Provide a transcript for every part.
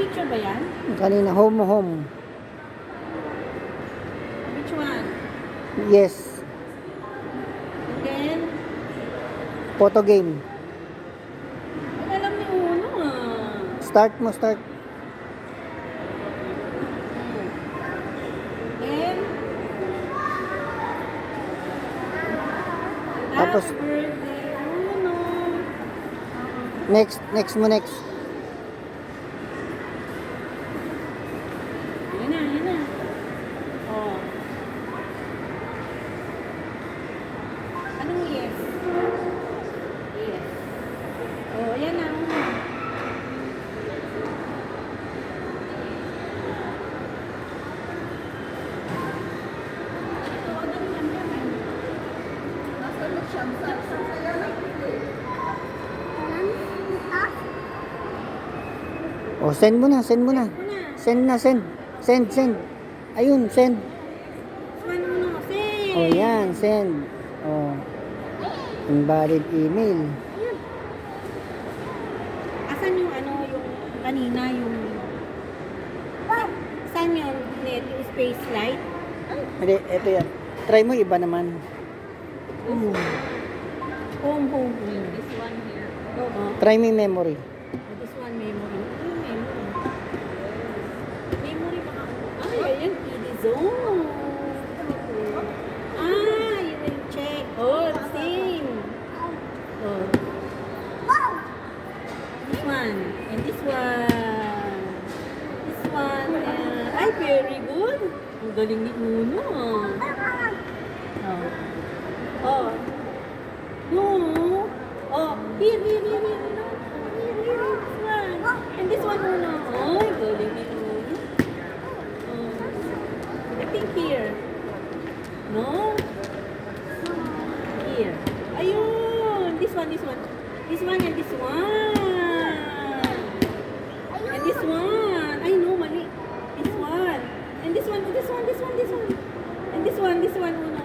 picture ba yan? Kanina, home. Which one? Yes. And then, Photo game. ay, alam ni Uno ah. Start. Then, Tapos, happy birthday, Uno. next. Yan na. Oh. Anong yes? Yes. Oh, yan na. Uno. Oh, send mo na. Send. Ayun, send. One Uno, say. Oh, yan, send. Oh. Invalid email. Asan yung yung kanina yung... Saan yung net, yung space light? Hindi, eto yan. Try mo, iba naman. Home. This one here. Try mo yung memory. This one, memory. Memory. Memory baka... Ayan, PD zone. You will check. Oh, same. Oh. This one. And this one. This one. Ay, very good. Ang galing ni Uno. Oh. No. Oh, here. No. Here. This one. And this one, Uno. Oh, galing ni Uno. I think here. No? Here. Ayun. This one. This one and this one. And this one. Ay, no, mali. This one. And this one. And this one. And this one, Uno.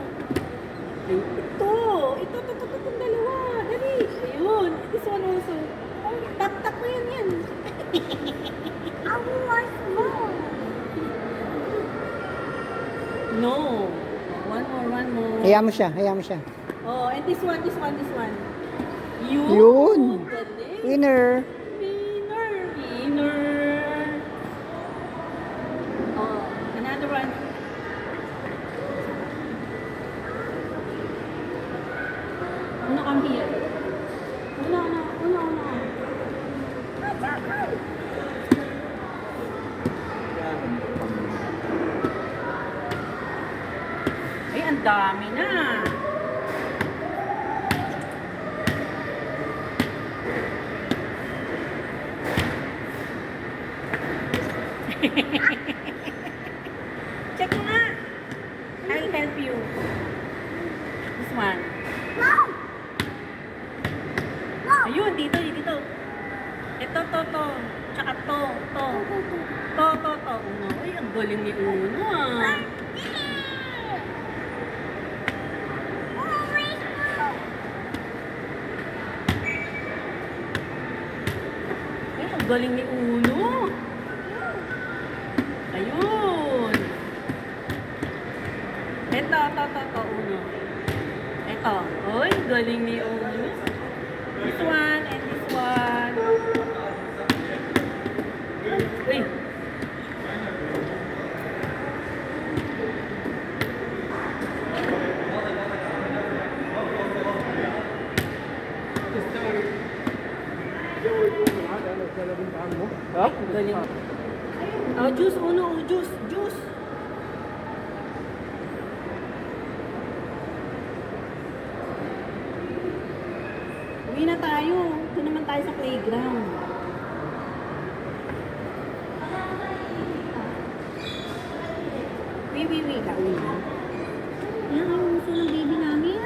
Ito, itong dalawa. Dali. Ayun. This one also. Tap mo yan. No. One more. Hayaan mo siya. Oh, and this one. Yun. Galing. Winner. Oh, another one. Uno, come here. Uno. Ay, ang dami na. Check mo nga. I'll help you. This one. Ayun, dito. Ito, to. Tsaka to. Uno. Ay, ang galing ni Uno ah. Ay, ang galing ni Uno. Ayun. Ito, Uno. Ito. Oy, galing ni Uno. This one and this one. Uy. Oh? Galing. Oh, juice, Uno. Juice. Uwi na tayo. Ito naman tayo sa playground. Uwi. Kauwi na. Yan ang gusto ng baby namin.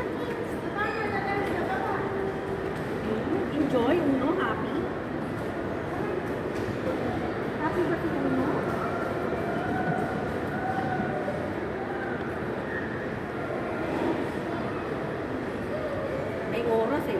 Enjoy, Uno. Happy. Happy ba si Uno? May oras eh.